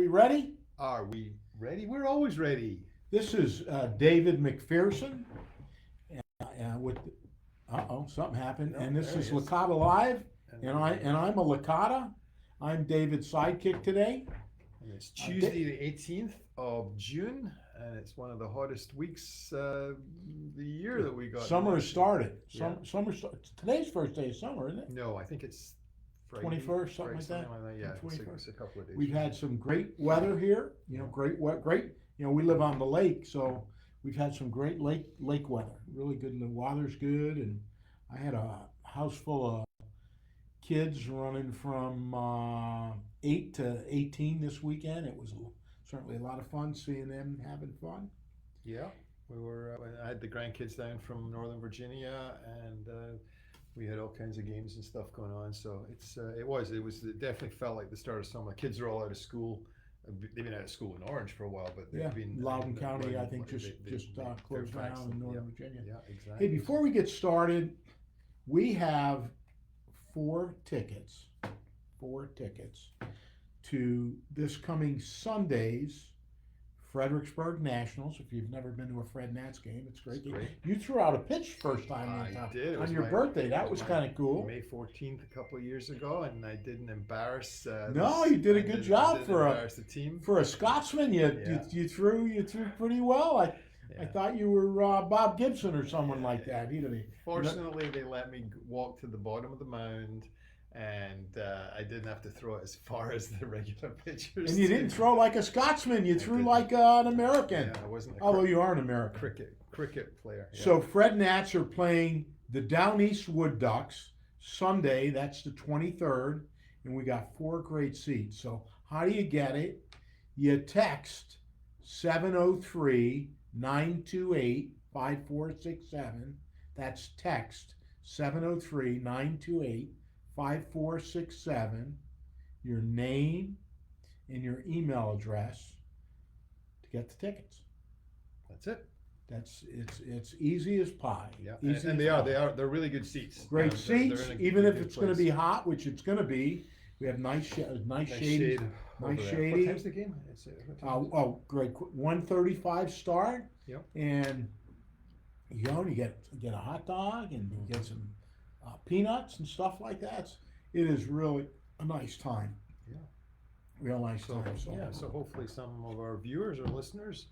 we ready? Are we ready? We're always ready. This is David McPherson with. Something happened, No, and this there is he is. Licata Live, And, and I'm a Licata. I'm David's sidekick today. and it's Tuesday, the 18th of June, and it's one of the hottest weeks the year that we got. Summer has started. Yeah. Today's first day of summer, isn't it? No, I think it's Friday. 21st, something like Something that. like that. Yeah, it's 21st. a couple of days. We've had some great weather here. Great. We live on the lake, so we've had some great lake weather. Really good, and the water's good. And I had a house full of kids running from 8 to 18 this weekend. It was certainly a lot of fun seeing them having fun. Yeah, we were. I had the grandkids down from Northern Virginia, and we had all kinds of games and stuff going on. So it definitely felt like the start of summer. Kids are all out of school. They've been out of school in Orange for a while, but they've been Loudoun County, I think, just closed down in Northern Virginia. Yeah, exactly. Hey, before we get started, we have four tickets to this coming Sunday's Fredericksburg Nationals. If you've never been to a Fred Nats game, it's great. You threw out a pitch first time I did. on your birthday. That was kind of cool. May 14th, a couple of years ago, and I didn't embarrass. No, you did a good job for the team. For a Scotsman. You threw pretty well. I thought you were Bob Gibson or someone like that. Fortunately, they let me walk to the bottom of the mound, and I didn't have to throw it as far as the regular pitchers. And you didn't throw like a Scotsman. You threw like an American. Yeah, I wasn't. Although you are an American. Cricket player. Yeah. So Fred Nats are playing the Down East Wood Ducks Sunday. That's the 23rd, and we got four great seats. So how do you get it? You text 703-928-5467. That's text 703-928-5467. Your name and your email address to get the tickets. That's it. It's easy as pie. Yeah, they're really good seats. Great seats, even if it's going to be hot, which it's going to be. We have nice shade. Nice shady. What time's the game? Great. 1:35 start. Yep. And you get a hot dog and you get some peanuts and stuff like that. It is really a nice time. Yeah. Real nice time. So hopefully some of our viewers or listeners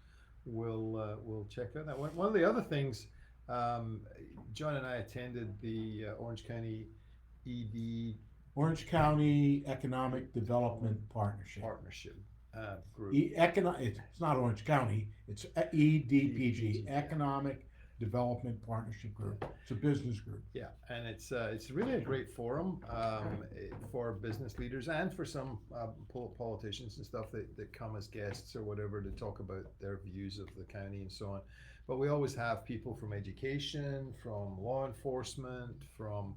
will check out that. One of the other things, John and I attended the Orange County Economic Development Partnership group. It's not Orange County. It's EDPG, Economic Development Partnership Group. It's a business group. Yeah, and it's really a great forum for business leaders and for some politicians and stuff that come as guests or whatever to talk about their views of the county and so on. But we always have people from education, from law enforcement, from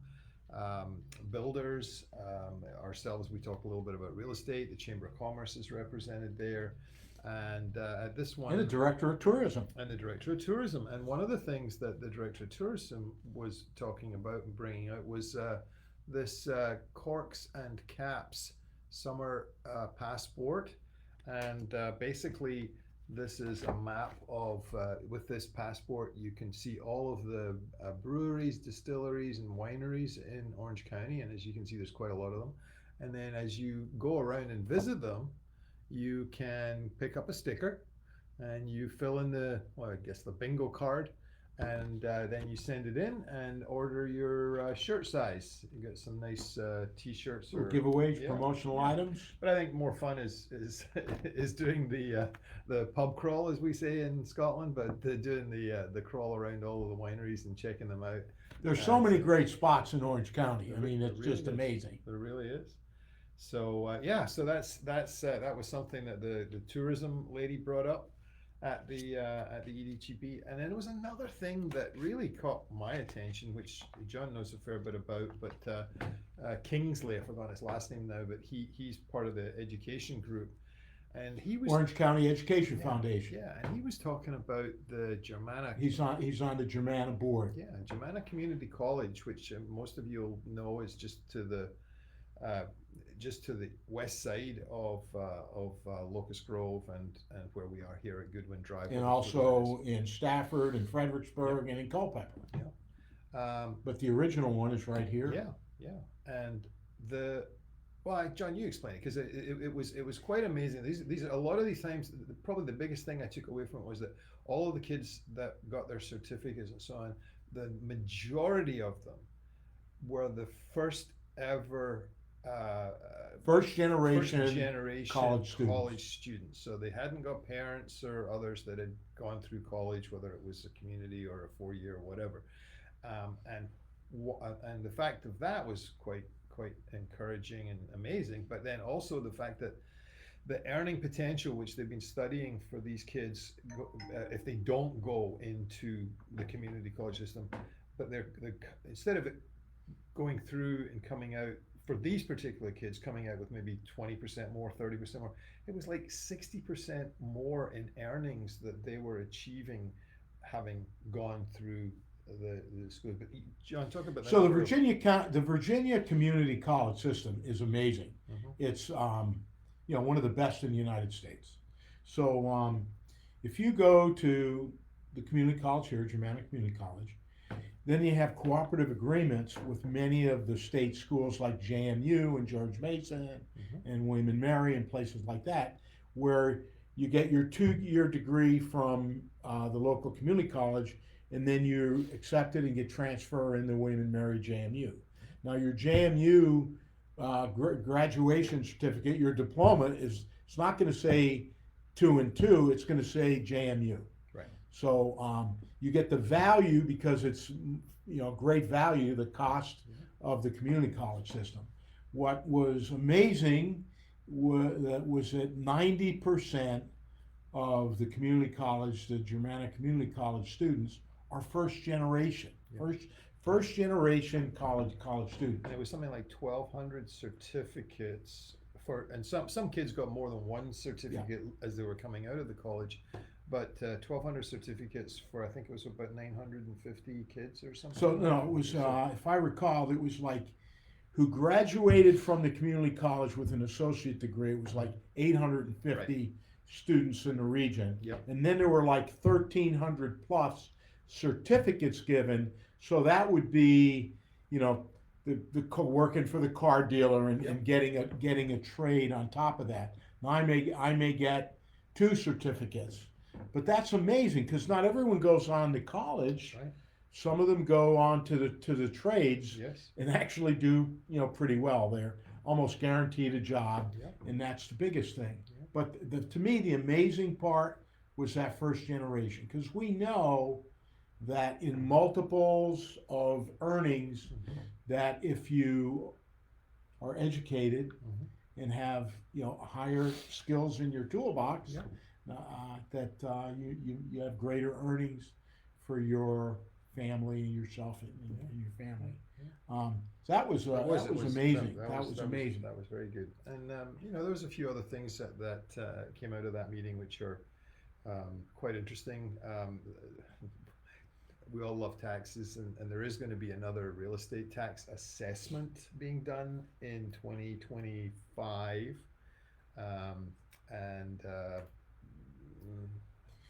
builders. Ourselves, we talk a little bit about real estate. The Chamber of Commerce is represented there. And at this one, and the Director of Tourism. And one of the things that the Director of Tourism was talking about and bringing out was this Corks and Caps summer passport. And basically, this is a map of, with this passport, you can see all of the breweries, distilleries, and wineries in Orange County. And as you can see, there's quite a lot of them. And then as you go around and visit them, you can pick up a sticker and you fill in the bingo card, and then you send it in and order your shirt size. You get some nice t-shirts or giveaways, promotional items. But I think more fun is doing the pub crawl, as we say in Scotland, but doing the crawl around all of the wineries and checking them out. There's so many great spots in Orange County. I mean, it's really just amazing. There really is. So so that was something that the tourism lady brought up at the EDGB, and then there was another thing that really caught my attention, which John knows a fair bit about. But Kingsley, I forgot his last name now, but he's part of the education group, and he was Orange County Education Foundation. Yeah, and he was talking about the Germanna. He's on the Germanna board. Yeah, Germanna Community College, which most of you will know is just to the uh, just to the west side of Locust Grove and where we are here at Goodwin Drive. And also in Stafford and Fredericksburg and in Culpeper. But the original one is right here. Yeah. And John, you explain it because it was quite amazing. These a lot of these times, probably the biggest thing I took away from it was that all of the kids that got their certificates and so on, the majority of them were the first ever first generation college students. So they hadn't got parents or others that had gone through college, whether it was a community or a 4-year or whatever. And the fact of that was quite encouraging and amazing. But then also the fact that the earning potential, which they've been studying for these kids, if they don't go into the community college system, but they're instead of it going through and coming out for these particular kids, coming out with maybe 20% more, 30% more, it was like 60% more in earnings that they were achieving having gone through the school. But John, talk about that. So the Virginia Community College system is amazing. Mm-hmm. It's one of the best in the United States. So if you go to the community college here, Germanic Community College, then you have cooperative agreements with many of the state schools like JMU and George Mason mm-hmm. and William and Mary and places like that, where you get your 2-year degree from the local community college, and then you're accepted and get transferred into William and Mary JMU. Now your JMU graduation certificate, your diploma it's not going to say 2 and 2, it's going to say JMU. Right. So you get the value because it's great value, the cost of the community college system. What was amazing was that 90% of the community college, the Germanic Community College students, are first generation. Yeah. First generation college students. And it was something like 1,200 certificates and some kids got more than one certificate as they were coming out of the college. But 1,200 certificates for, I think it was about 950 kids or something. So no, it was, if I recall, it was like, who graduated from the community college with an associate degree, it was like 850 students in the region. Yep. And then there were like 1,300 plus certificates given. So that would be, the working for the car dealer and getting a trade on top of that. Now I may get 2 certificates. But that's amazing because not everyone goes on to college. Right. Some of them go on to the trades yes. and actually do pretty well. They're almost guaranteed a job, yep. and that's the biggest thing. Yep. But to me, the amazing part was that first generation, because we know that in multiples of earnings, mm-hmm. that if you are educated mm-hmm. and have higher skills in your toolbox. Yep. That you have greater earnings for your family and yourself and your family. So that was amazing. That was amazing. That was very good. And there was a few other things that came out of that meeting which are quite interesting. We all love taxes, and there is going to be another real estate tax assessment being done in 2025, and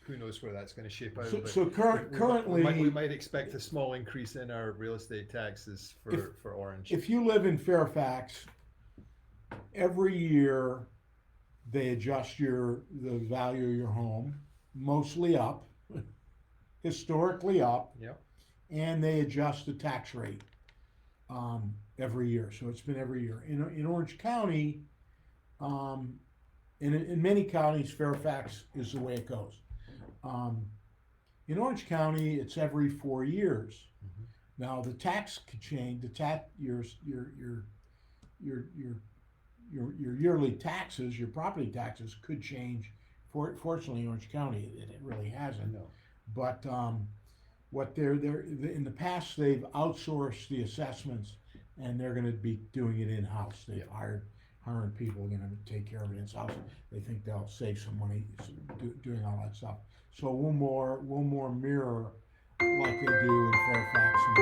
who knows where that's going to shape out. So currently, we might expect a small increase in our real estate taxes for Orange. If you live in Fairfax, every year they adjust the value of your home, mostly up, historically up, yep. and they adjust the tax rate every year. So it's been every year. In Orange County, in many counties, Fairfax is the way it goes. In Orange County, it's every 4 years. Mm-hmm. Now the tax could change. Your yearly taxes, your property taxes, could change. Fortunately, in Orange County, it really hasn't. No. But what they're in the past, they've outsourced the assessments, and they're going to be doing it in house. They've hired people going to take care of it in house. They think they'll save some money doing all that stuff. So we'll more mirror like they do in Fairfax and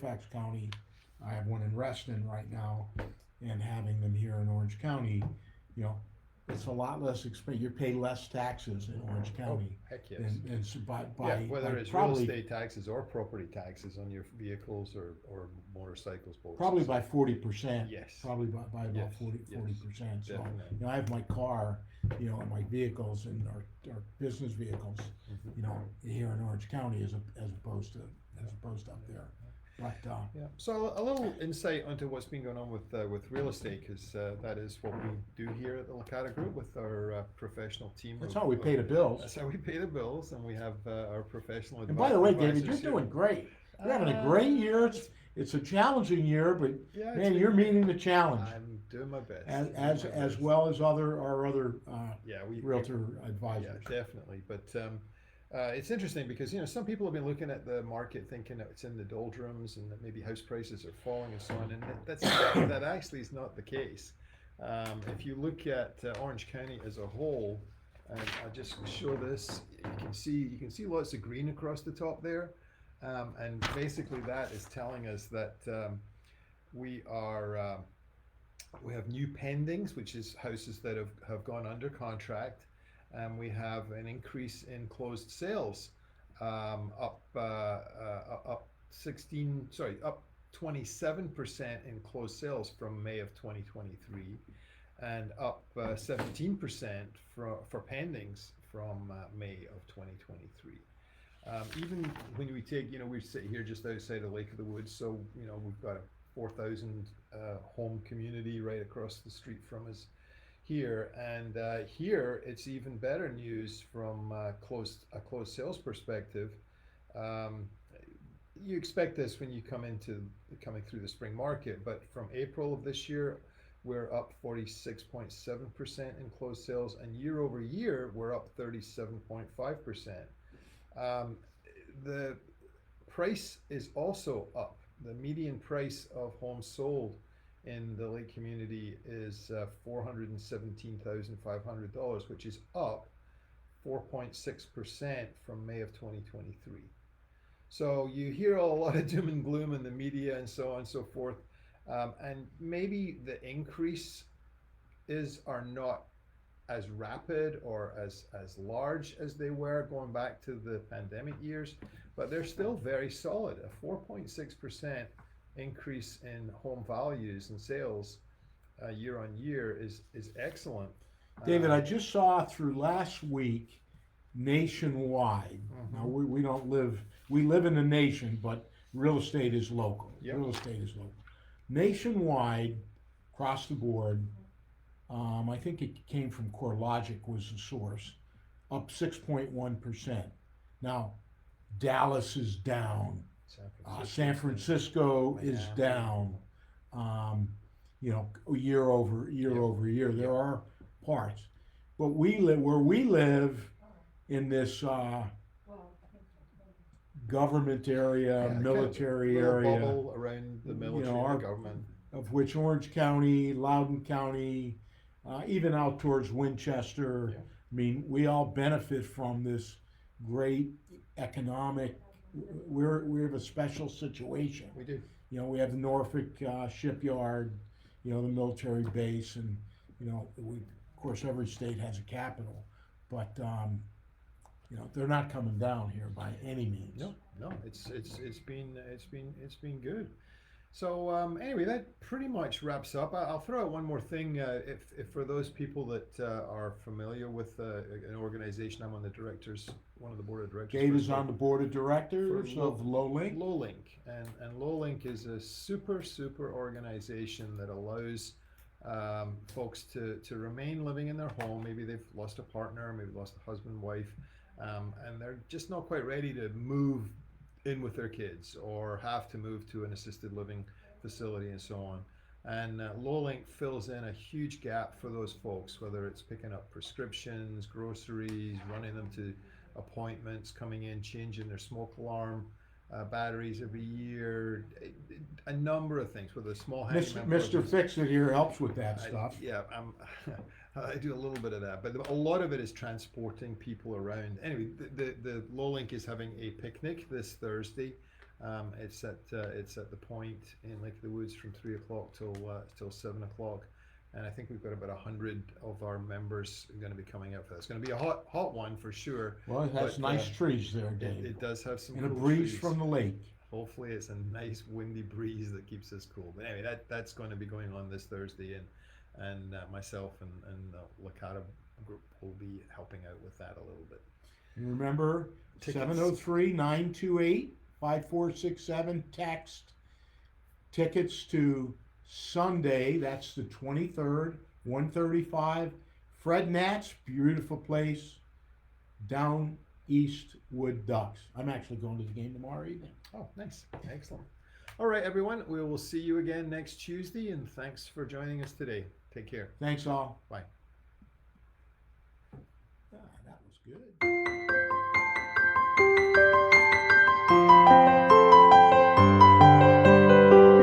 Fairfax County, I have one in Reston right now, and having them here in Orange County, you know, it's a lot less expensive. You pay less taxes in Orange County Heck yes. than so by Yeah, whether by it's probably real estate taxes or property taxes on your vehicles or motorcycles, boats. probably by 40%. Yes. Probably by about Yes, 40%. So definitely. you know, I have my car, you know, and my vehicles and our business vehicles, Mhm. you know, here in Orange County as opposed to up there. But Yeah. So a little insight onto what's been going on with real estate, because that is what we do here at the Licata Group with our professional team. that's how we pay the bills. That's how we pay the bills, and we have our professional. And by the way, David, advisors you're here. doing great. You're having a great year. It's a challenging year, but Yeah, man, you're meeting the challenge I'm doing my best. as well as our other Yeah, realtor advisors. Yeah, definitely. But it's interesting because some people have been looking at the market thinking that it's in the doldrums and that maybe house prices are falling and so on, and that actually is not the case. If you look at Orange County as a whole, and I'll just show this, you can see lots of green across the top there, and basically that is telling us that we have new pendings, which is houses that have gone under contract. We have an increase in closed sales, up 27% in closed sales from May of 2023, and up 17% for pendings from May of 2023. Even when we take, we sit here just outside of Lake of the Woods, so we've got a 4,000 home community right across the street from us here, and here it's even better news from a closed sales perspective. You expect this when you coming through the spring market, but from April of this year, we're up 46.7% in closed sales, and year over year we're up 37.5%. The price is also up. The median price of homes sold in the Lake community is $417,500, which is up 4.6% from May of 2023. So you hear a lot of doom and gloom in the media and so on and so forth, and maybe the increase are not as rapid or as large as they were going back to the pandemic years, but they're still very solid. A 4.6% increase in home values and sales year on year is excellent. David, I just saw through last week nationwide. Now we don't live, we live in the nation, but real estate is local. Yep. Real estate is local. Nationwide, across the board, I think it came from CoreLogic was the source, up 6.1%. Now, Dallas is down. San Francisco is down. Year over year. There are parts, but where we live in this government area, military area, bubble around the military and the government, of which Orange County, Loudoun County, even out towards Winchester. Yeah. I mean, we all benefit from this great economic. We have a special situation. We do. We have the Norfolk shipyard, the military base, and of course every state has a capital, but they're not coming down here by any means. No, it's been good. So anyway, that pretty much wraps up. I'll throw out one more thing. If for those people that are familiar with an organization, I'm on the directors, one of the board of directors. Dave is on the board of directors of Lowlink. Lowlink, and Lowlink is a super organization that allows folks to remain living in their home. Maybe they've lost a partner, maybe lost a husband, wife, and they're just not quite ready to move in with their kids or have to move to an assisted living facility and so on. And Lowlink fills in a huge gap for those folks, whether it's picking up prescriptions, groceries, running them to appointments, coming in, changing their smoke alarm batteries every year, a number of things with a small handyman. Mr. Fix-It here helps with that stuff. I do a little bit of that, but a lot of it is transporting people around. Anyway, the Lowlink is having a picnic this Thursday It's at the point in Lake of the Woods from 3 o'clock till 7 o'clock, and I think we've got about 100 of our members going to be coming out for that. It's going to be a hot one for sure. Well, it has But, nice trees there, Dave. It does have some and a cool breeze trees. from the lake. Hopefully, it's a nice windy breeze that keeps us cool. But anyway, that's going to be going on this Thursday, and myself and the Licata group will be helping out with that a little bit. And remember, Tickets. 703-928-5467, text tickets to Sunday, that's the 23rd, 1:35, Fred Nat's beautiful place, down Eastwood Ducks. I'm actually going to the game tomorrow evening. Oh, nice. Excellent. All right, everyone. We will see you again next Tuesday, and thanks for joining us today. Take care. Thanks all. Bye. Ah, that was good.